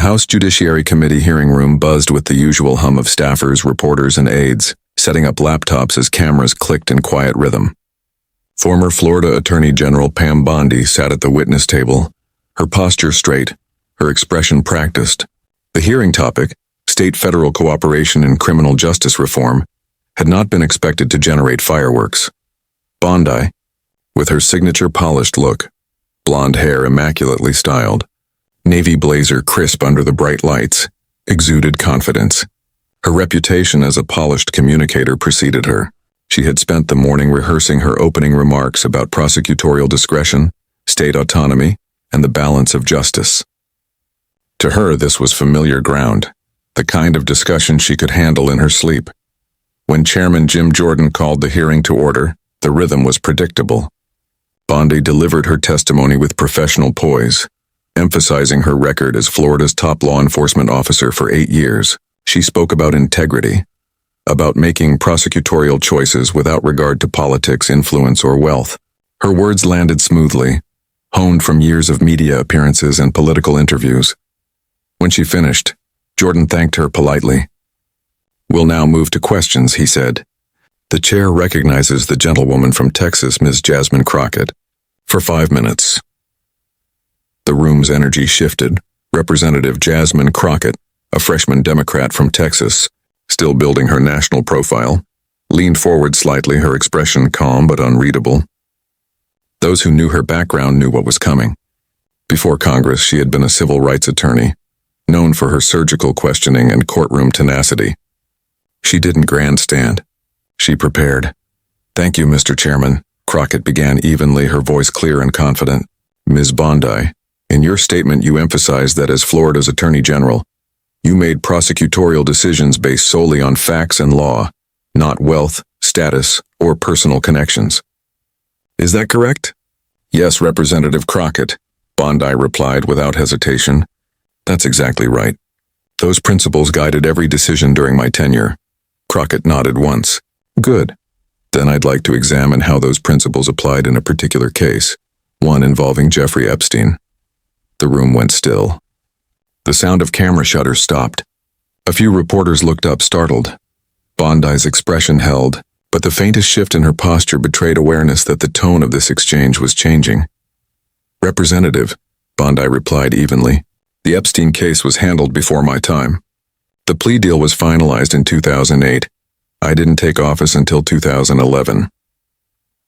House Judiciary Committee hearing room buzzed with the usual hum of staffers, reporters, and aides, setting up laptops as cameras clicked in quiet rhythm. Former Florida Attorney General Pam Bondi sat at the witness table, her posture straight, her expression practiced. The hearing topic, state-federal cooperation in criminal justice reform, had not been expected to generate fireworks. Bondi, with her signature polished look, blonde hair immaculately styled, navy blazer crisp under the bright lights, exuded confidence. Her reputation as a polished communicator preceded her. She had spent the morning rehearsing her opening remarks about prosecutorial discretion, state autonomy, and the balance of justice. To her, this was familiar ground, the kind of discussion she could handle in her sleep. When Chairman Jim Jordan called the hearing to order, the rhythm was predictable. Bondi delivered her testimony with professional poise, emphasizing her record as Florida's top law enforcement officer for 8 years. She spoke about integrity, about making prosecutorial choices without regard to politics, influence, or wealth. Her words landed smoothly, honed from years of media appearances and political interviews. When she finished, Jordan thanked her politely. "We'll now move to questions," he said. "The chair recognizes the gentlewoman from Texas, Ms. Jasmine Crockett, for 5 minutes." The room's energy shifted. Representative Jasmine Crockett, a freshman Democrat from Texas, still building her national profile, leaned forward slightly, her expression calm but unreadable. Those who knew her background knew what was coming. Before Congress, she had been a civil rights attorney, known for her surgical questioning and courtroom tenacity. She didn't grandstand. She prepared. "Thank you, Mr. Chairman," Crockett began evenly, her voice clear and confident. "Ms. Bondi, in your statement you emphasized that as Florida's Attorney General, you made prosecutorial decisions based solely on facts and law, not wealth, status, or personal connections. Is that correct?" "Yes, Representative Crockett," Bondi replied without hesitation. "That's exactly right. Those principles guided every decision during my tenure." Crockett nodded once. "Good. Then I'd like to examine how those principles applied in a particular case, one involving Jeffrey Epstein." The room went still. The sound of camera shutters stopped. A few reporters looked up, startled. Bondi's expression held, but the faintest shift in her posture betrayed awareness that the tone of this exchange was changing. "Representative," Bondi replied evenly, "the Epstein case was handled before my time. The plea deal was finalized in 2008. I didn't take office until 2011.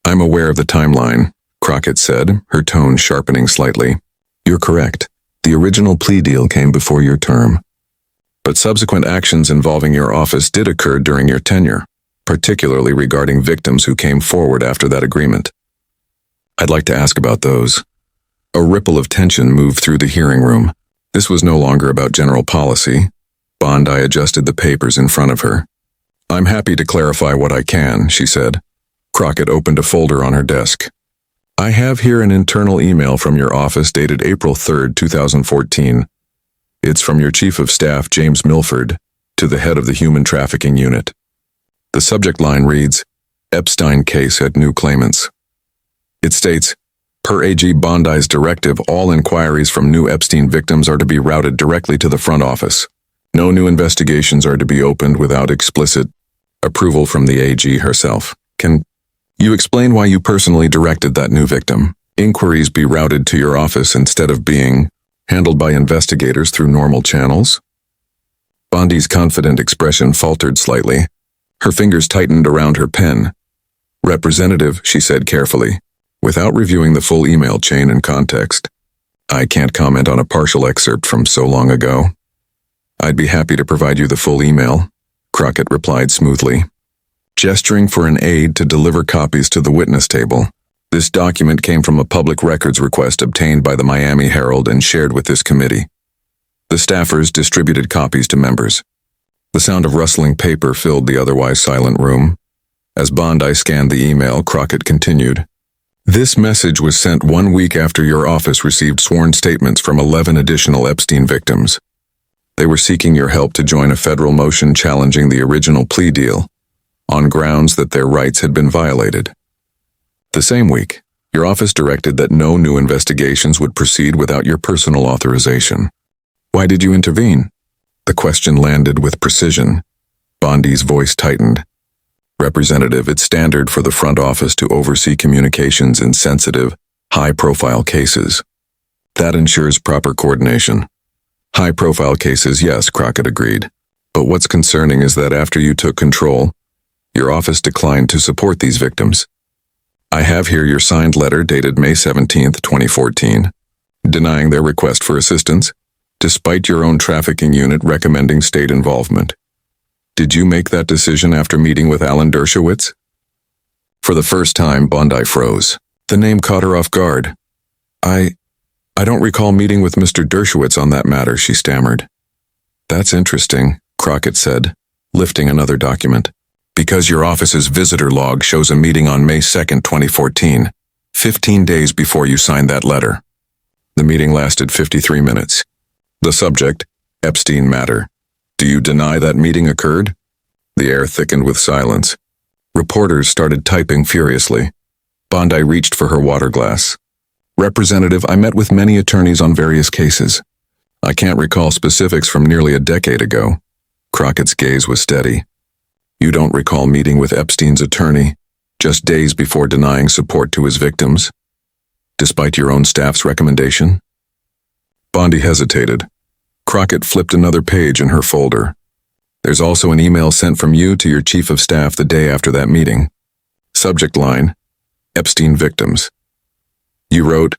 "I'm aware of the timeline," Crockett said, her tone sharpening slightly. "You're correct. The original plea deal came before your term. But subsequent actions involving your office did occur during your tenure, particularly regarding victims who came forward after that agreement. I'd like to ask about those." A ripple of tension moved through the hearing room. This was no longer about general policy. Bondi adjusted the papers in front of her. "I'm happy to clarify what I can," she said. Crockett opened a folder on her desk. "I have here an internal email from your office dated April 3rd, 2014. It's from your Chief of Staff, James Milford, to the head of the Human Trafficking Unit. The subject line reads, 'Epstein case had new claimants.' It states, 'Per AG Bondi's directive, all inquiries from new Epstein victims are to be routed directly to the front office. No new investigations are to be opened without explicit approval from the AG herself. Can you explain why you personally directed that new victim? Inquiries be routed to your office instead of being handled by investigators through normal channels?" Bondi's confident expression faltered slightly. Her fingers tightened around her pen. "Representative," she said carefully, without reviewing the full email chain and context, "I can't comment on a partial excerpt from so long ago." "I'd be happy to provide you the full email," Crockett replied smoothly, gesturing for an aide to deliver copies to the witness table. "This document came from a public records request obtained by the Miami Herald and shared with this committee." The staffers distributed copies to members. The sound of rustling paper filled the otherwise silent room. As Bondi scanned the email, Crockett continued, "This message was sent 1 week after your office received sworn statements from 11 additional Epstein victims. They were seeking your help to join a federal motion challenging the original plea deal, on grounds that their rights had been violated. The same week, your office directed that no new investigations would proceed without your personal authorization. Why did you intervene? The question landed with precision. Bondi's voice tightened. Representative, it's standard for the front office to oversee communications in sensitive, high-profile cases. That ensures proper coordination. High-profile cases, yes, Crockett agreed. But what's concerning is that after you took control, your office declined to support these victims. I have here your signed letter dated May 17, 2014, denying their request for assistance, despite your own trafficking unit recommending state involvement. Did you make that decision after meeting with Alan Dershowitz? For the first time, Bondi froze. The name caught her off guard. I don't recall meeting with Mr. Dershowitz on that matter, she stammered. That's interesting, Crockett said, lifting another document. Because your office's visitor log shows a meeting on May 2, 2014, 15 days before you signed that letter. The meeting lasted 53 minutes. The subject, Epstein matter. Do you deny that meeting occurred? The air thickened with silence. Reporters started typing furiously. Bondi reached for her water glass. Representative, I met with many attorneys on various cases. I can't recall specifics from nearly a decade ago. Crockett's gaze was steady. You don't recall meeting with Epstein's attorney, just days before denying support to his victims, despite your own staff's recommendation? Bondi hesitated. Crockett flipped another page in her folder. There's also an email sent from you to your chief of staff the day after that meeting. Subject line, Epstein victims. You wrote,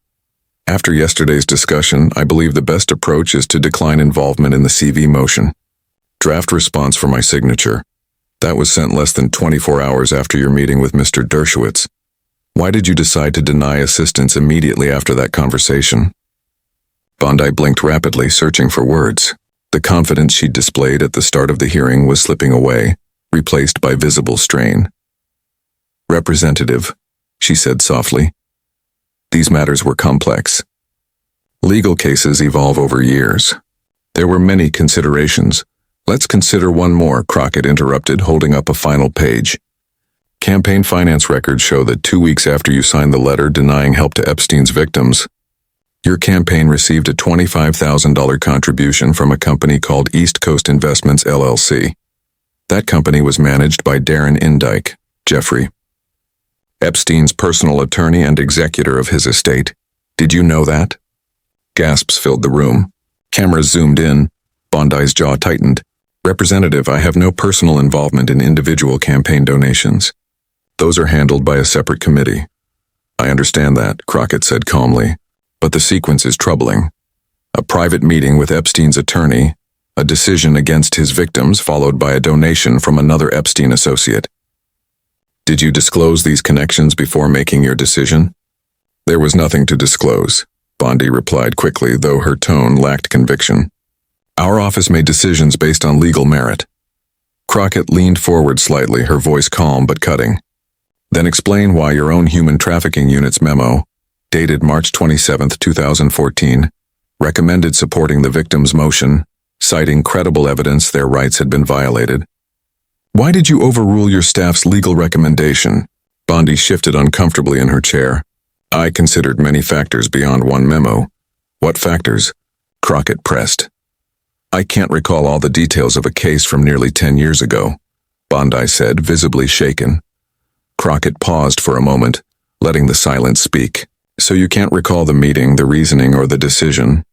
after yesterday's discussion, I believe the best approach is to decline involvement in the CV motion. Draft response for my signature. That was sent less than 24 hours after your meeting with Mr. Dershowitz. Why did you decide to deny assistance immediately after that conversation? Bondi blinked rapidly, searching for words. The confidence she'd displayed at the start of the hearing was slipping away, replaced by visible strain. Representative, she said softly. These matters were complex. Legal cases evolve over years. There were many considerations. Let's consider one more, Crockett interrupted, holding up a final page. Campaign finance records show that 2 weeks after you signed the letter denying help to Epstein's victims, your campaign received a $25,000 contribution from a company called East Coast Investments, LLC. That company was managed by Darren Indike, Jeffrey, Epstein's personal attorney and executor of his estate. Did you know that? Gasps filled the room. Cameras zoomed in. Bondi's jaw tightened. Representative, I have no personal involvement in individual campaign donations. Those are handled by a separate committee. I understand that, Crockett said calmly. But the sequence is troubling. A private meeting with Epstein's attorney, a decision against his victims followed by a donation from another Epstein associate. Did you disclose these connections before making your decision? There was nothing to disclose, Bondi replied quickly, though her tone lacked conviction. Our office made decisions based on legal merit. Crockett leaned forward slightly, her voice calm but cutting. Then explain why your own human trafficking unit's memo, dated March 27, 2014, recommended supporting the victims' motion, citing credible evidence their rights had been violated. Why did you overrule your staff's legal recommendation? Bondi shifted uncomfortably in her chair. I considered many factors beyond one memo. What factors? Crockett pressed. I can't recall all the details of a case from nearly 10 years ago, Bondi said, visibly shaken. Crockett paused for a moment, letting the silence speak. So you can't recall the meeting, the reasoning, or the decision,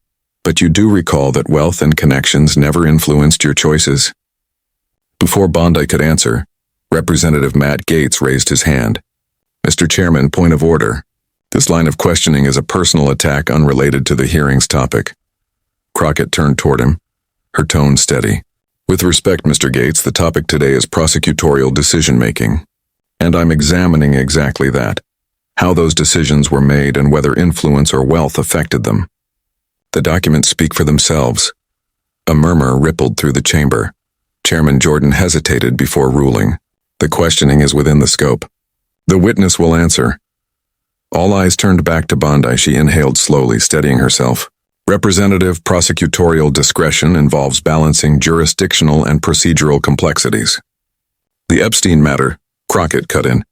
but you do recall that wealth and connections never influenced your choices? Before Bondi could answer, Representative Matt Gaetz raised his hand. Mr. Chairman, point of order. This line of questioning is a personal attack unrelated to the hearing's topic. Crockett turned toward him, her tone steady. With respect, Mr. Gaetz, the topic today is prosecutorial decision-making, and I'm examining exactly that. How those decisions were made and whether influence or wealth affected them. The documents speak for themselves. A murmur rippled through the chamber. Chairman Jordan hesitated before ruling. The questioning is within the scope. The witness will answer. All eyes turned back to Bondi. She inhaled slowly, steadying herself. Representative prosecutorial discretion involves balancing jurisdictional and procedural complexities. The Epstein matter, Crockett cut in.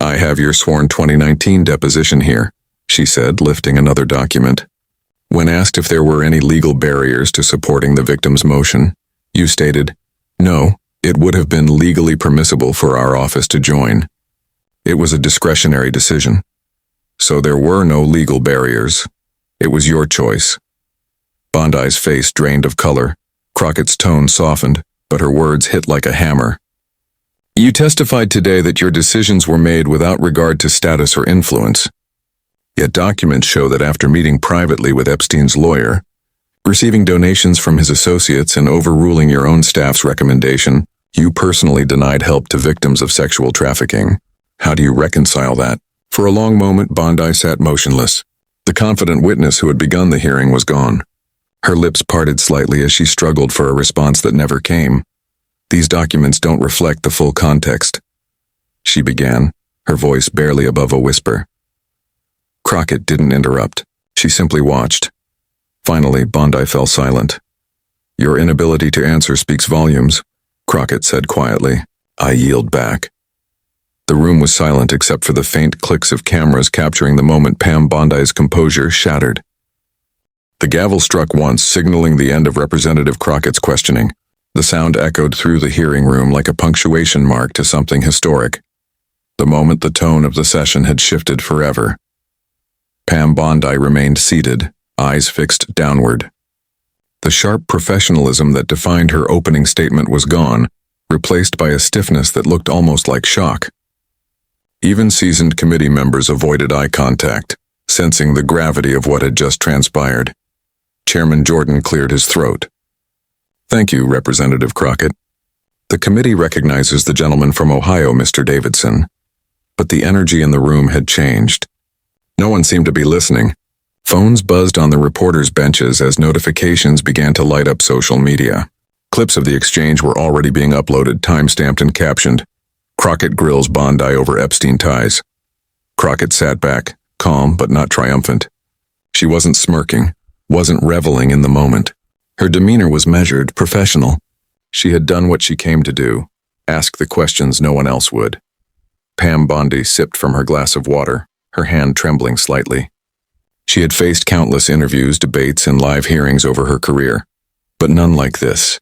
I have your sworn 2019 deposition here, she said, lifting another document. When asked if there were any legal barriers to supporting the victim's motion, you stated, "No, it would have been legally permissible for our office to join. It was a discretionary decision. So there were no legal barriers. It was your choice." Bondi's face drained of color. Crockett's tone softened, but her words hit like a hammer. "You testified today that your decisions were made without regard to status or influence. Yet documents show that after meeting privately with Epstein's lawyer, receiving donations from his associates and overruling your own staff's recommendation, you personally denied help to victims of sexual trafficking. How do you reconcile that?" For a long moment, Bondi sat motionless. The confident witness who had begun the hearing was gone. Her lips parted slightly as she struggled for a response that never came. "These documents don't reflect the full context," she began, her voice barely above a whisper. Crockett didn't interrupt. She simply watched. Finally, Bondi fell silent. "Your inability to answer speaks volumes," Crockett said quietly. I yield back. The room was silent except for the faint clicks of cameras capturing the moment Pam Bondi's composure shattered. The gavel struck once, signaling the end of Representative Crockett's questioning. The sound echoed through the hearing room like a punctuation mark to something historic. The moment the tone of the session had shifted forever. Pam Bondi remained seated, eyes fixed downward. The sharp professionalism that defined her opening statement was gone, replaced by a stiffness that looked almost like shock. Even seasoned committee members avoided eye contact, sensing the gravity of what had just transpired. Chairman Jordan cleared his throat. "Thank you, Representative Crockett. The committee recognizes the gentleman from Ohio, Mr. Davidson." But the energy in the room had changed. No one seemed to be listening. Phones buzzed on the reporters' benches as notifications began to light up social media. Clips of the exchange were already being uploaded, time-stamped and captioned. Crockett grills Bondi over Epstein ties. Crockett sat back, calm but not triumphant. She wasn't smirking, wasn't reveling in the moment. Her demeanor was measured, professional. She had done what she came to do, ask the questions no one else would. Pam Bondi sipped from her glass of water, her hand trembling slightly. She had faced countless interviews, debates, and live hearings over her career, but none like this.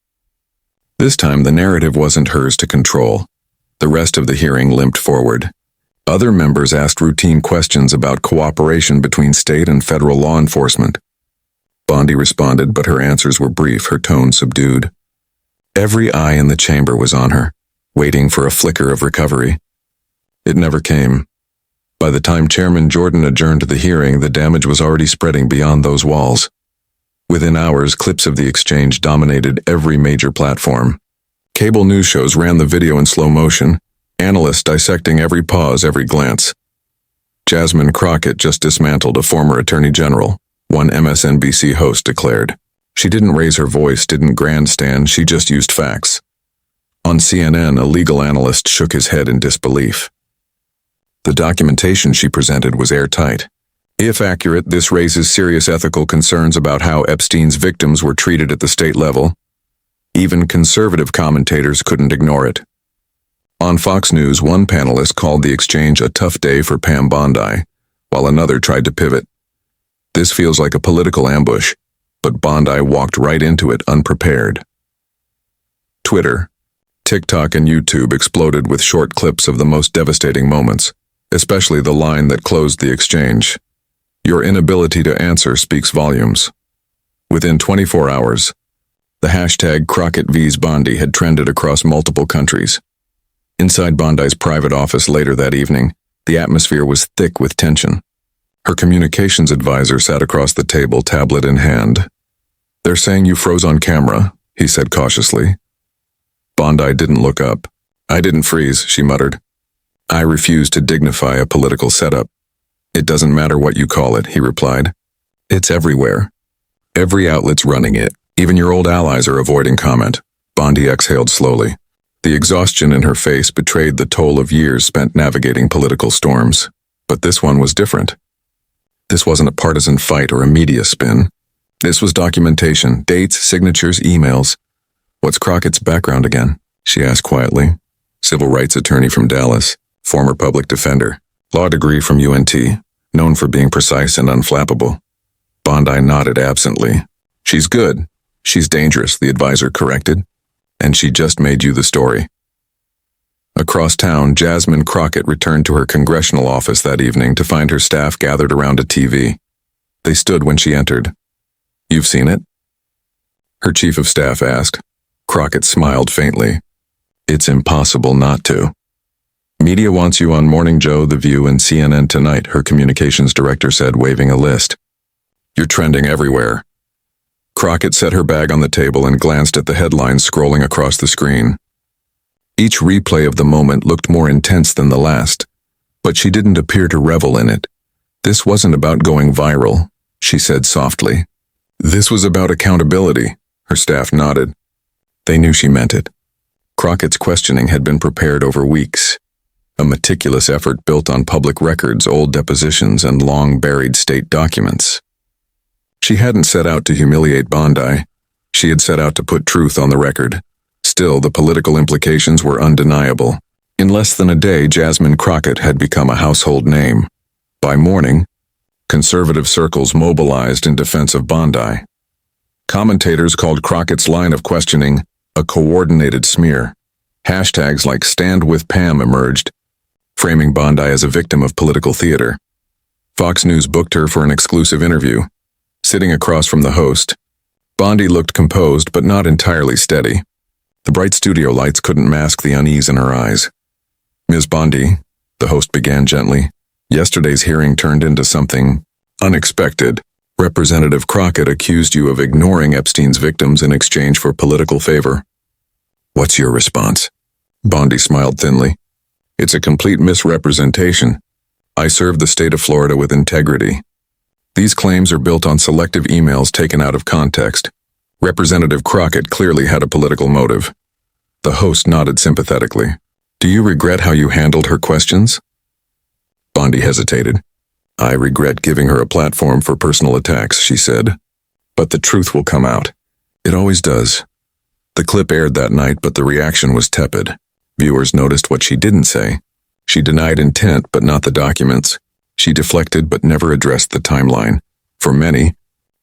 This time the narrative wasn't hers to control. The rest of the hearing limped forward. Other members asked routine questions about cooperation between state and federal law enforcement. Bondi responded, but her answers were brief, her tone subdued. Every eye in the chamber was on her, waiting for a flicker of recovery. It never came. By the time Chairman Jordan adjourned the hearing, the damage was already spreading beyond those walls. Within hours, clips of the exchange dominated every major platform. Cable news shows ran the video in slow motion, analysts dissecting every pause, every glance. Jasmine Crockett just dismantled a former attorney general, one MSNBC host declared. She didn't raise her voice, didn't grandstand, she just used facts. On CNN, a legal analyst shook his head in disbelief. The documentation she presented was airtight. If accurate, this raises serious ethical concerns about how Epstein's victims were treated at the state level. Even conservative commentators couldn't ignore it. On Fox News, one panelist called the exchange a tough day for Pam Bondi, while another tried to pivot. This feels like a political ambush, but Bondi walked right into it unprepared. Twitter, TikTok, and YouTube exploded with short clips of the most devastating moments, especially the line that closed the exchange. "Your inability to answer speaks volumes." Within 24 hours, the hashtag Crockett vs. Bondi had trended across multiple countries. Inside Bondi's private office later that evening, the atmosphere was thick with tension. Her communications advisor sat across the table, tablet in hand. "They're saying you froze on camera," he said cautiously. Bondi didn't look up. "I didn't freeze," she muttered. "I refuse to dignify a political setup." "It doesn't matter what you call it," he replied. "It's everywhere. Every outlet's running it. Even your old allies are avoiding comment." Bondi exhaled slowly. The exhaustion in her face betrayed the toll of years spent navigating political storms. But this one was different. This wasn't a partisan fight or a media spin. This was documentation, dates, signatures, emails. "What's Crockett's background again?" she asked quietly. "Civil rights attorney from Dallas, former public defender, law degree from UNT, known for being precise and unflappable." Bondi nodded absently. She's good. She's dangerous, the advisor corrected. And she just made you the story. Across town, Jasmine Crockett returned to her congressional office that evening to find her staff gathered around a TV. They stood when she entered. You've seen it? Her chief of staff asked. Crockett smiled faintly. It's impossible not to. Media wants you on Morning Joe, The View, and CNN Tonight, her communications director said, waving a list. You're trending everywhere. Crockett set her bag on the table and glanced at the headlines scrolling across the screen. Each replay of the moment looked more intense than the last, but she didn't appear to revel in it. This wasn't about going viral, she said softly. This was about accountability, her staff nodded. They knew she meant it. Crockett's questioning had been prepared over weeks, a meticulous effort built on public records, old depositions, and long-buried state documents. She hadn't set out to humiliate Bondi. She had set out to put truth on the record. Still, the political implications were undeniable. In less than a day, Jasmine Crockett had become a household name. By morning, conservative circles mobilized in defense of Bondi. Commentators called Crockett's line of questioning a coordinated smear. Hashtags like Stand With Pam emerged, framing Bondi as a victim of political theater. Fox News booked her for an exclusive interview. Sitting across from the host, Bondi looked composed but not entirely steady. The bright studio lights couldn't mask the unease in her eyes. Ms. Bondi, the host began gently, yesterday's hearing turned into something unexpected. Representative Crockett accused you of ignoring Epstein's victims in exchange for political favor. What's your response? Bondi smiled thinly. It's a complete misrepresentation. I serve the state of Florida with integrity. These claims are built on selective emails taken out of context. Representative Crockett clearly had a political motive. The host nodded sympathetically. Do you regret how you handled her questions? Bondi hesitated. I regret giving her a platform for personal attacks, she said. But the truth will come out. It always does. The clip aired that night, but the reaction was tepid. Viewers noticed what she didn't say. She denied intent, but not the documents. She deflected, but never addressed the timeline. For many,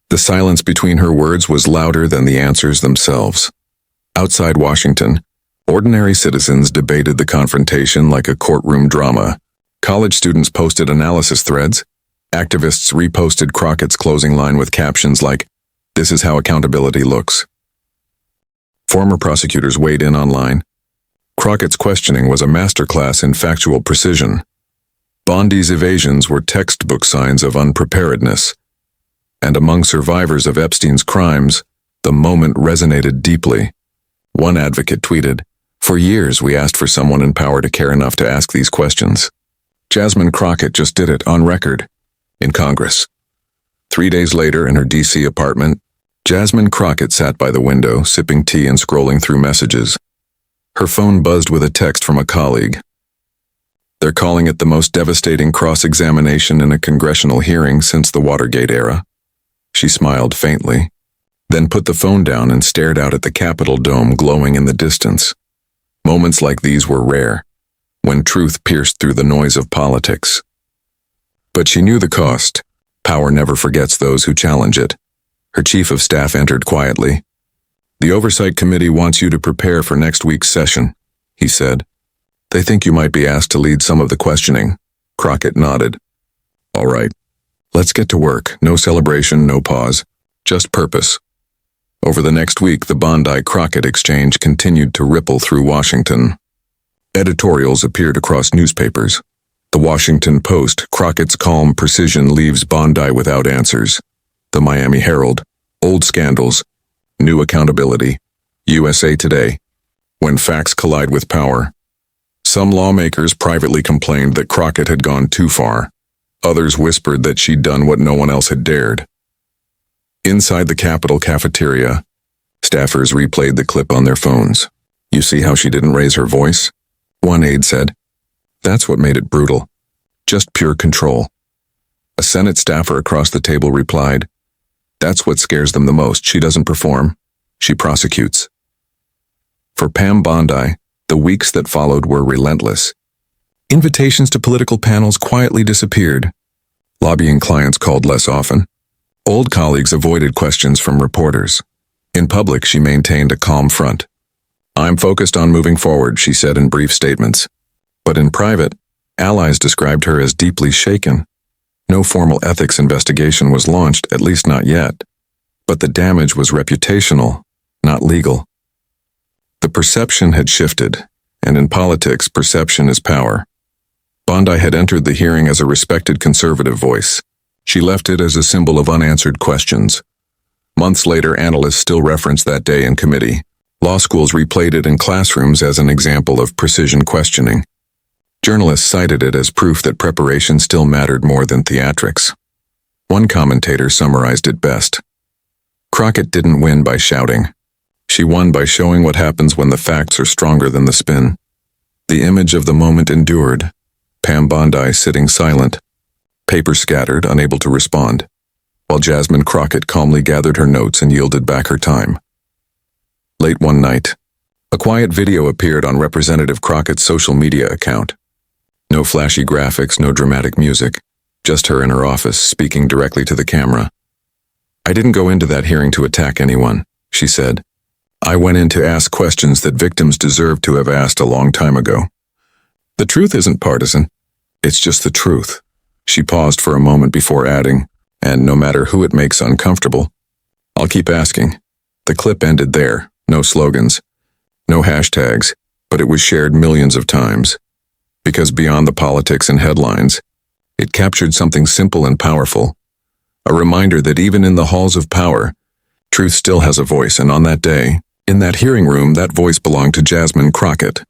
the silence between her words was louder than the answers themselves. Outside Washington, ordinary citizens debated the confrontation like a courtroom drama. College students posted analysis threads. Activists reposted Crockett's closing line with captions like, "This is how accountability looks." Former prosecutors weighed in online. Crockett's questioning was a masterclass in factual precision. Bondi's evasions were textbook signs of unpreparedness. And among survivors of Epstein's crimes, the moment resonated deeply. One advocate tweeted, "For years we asked for someone in power to care enough to ask these questions. Jasmine Crockett just did it on record, in Congress." 3 days later, in her D.C. apartment, Jasmine Crockett sat by the window, sipping tea and scrolling through messages. Her phone buzzed with a text from a colleague. They're calling it the most devastating cross-examination in a congressional hearing since the Watergate era. She smiled faintly, then put the phone down and stared out at the Capitol dome glowing in the distance. Moments like these were rare, when truth pierced through the noise of politics. But she knew the cost. Power never forgets those who challenge it. Her chief of staff entered quietly. "The Oversight Committee wants you to prepare for next week's session," he said. "They think you might be asked to lead some of the questioning." Crockett nodded. "All right. Let's get to work. No celebration, no pause. Just purpose." Over the next week, the Bondi-Crockett exchange continued to ripple through Washington. Editorials appeared across newspapers. The Washington Post, "Crockett's calm precision leaves Bondi without answers." The Miami Herald, "Old scandals, new accountability." USA Today, "When facts collide with power." Some lawmakers privately complained that Crockett had gone too far. Others whispered that she'd done what no one else had dared. Inside the Capitol cafeteria, staffers replayed the clip on their phones. "You see how she didn't raise her voice?" one aide said. "That's what made it brutal. Just pure control." A Senate staffer across the table replied, "That's what scares them the most. She doesn't perform. She prosecutes." For Pam Bondi, the weeks that followed were relentless. Invitations to political panels quietly disappeared. Lobbying clients called less often. Old colleagues avoided questions from reporters. In public, she maintained a calm front. "I'm focused on moving forward," she said in brief statements. But in private, allies described her as deeply shaken. No formal ethics investigation was launched, at least not yet. But the damage was reputational, not legal. The perception had shifted, and in politics, perception is power. Bondi had entered the hearing as a respected conservative voice. She left it as a symbol of unanswered questions. Months later, analysts still referenced that day in committee. Law schools replayed it in classrooms as an example of precision questioning. Journalists cited it as proof that preparation still mattered more than theatrics. One commentator summarized it best. Crockett didn't win by shouting. She won by showing what happens when the facts are stronger than the spin. The image of the moment endured. Pam Bondi sitting silent, paper scattered, unable to respond, while Jasmine Crockett calmly gathered her notes and yielded back her time. Late one night, a quiet video appeared on Representative Crockett's social media account. No flashy graphics, no dramatic music, just her in her office speaking directly to the camera. "I didn't go into that hearing to attack anyone," she said. "I went in to ask questions that victims deserve to have asked a long time ago. The truth isn't partisan. It's just the truth." She paused for a moment before adding, "And no matter who it makes uncomfortable, I'll keep asking." The clip ended there. No slogans, no hashtags, but it was shared millions of times. Because beyond the politics and headlines, it captured something simple and powerful. A reminder that even in the halls of power, truth still has a voice, and on that day, in that hearing room, that voice belonged to Jasmine Crockett.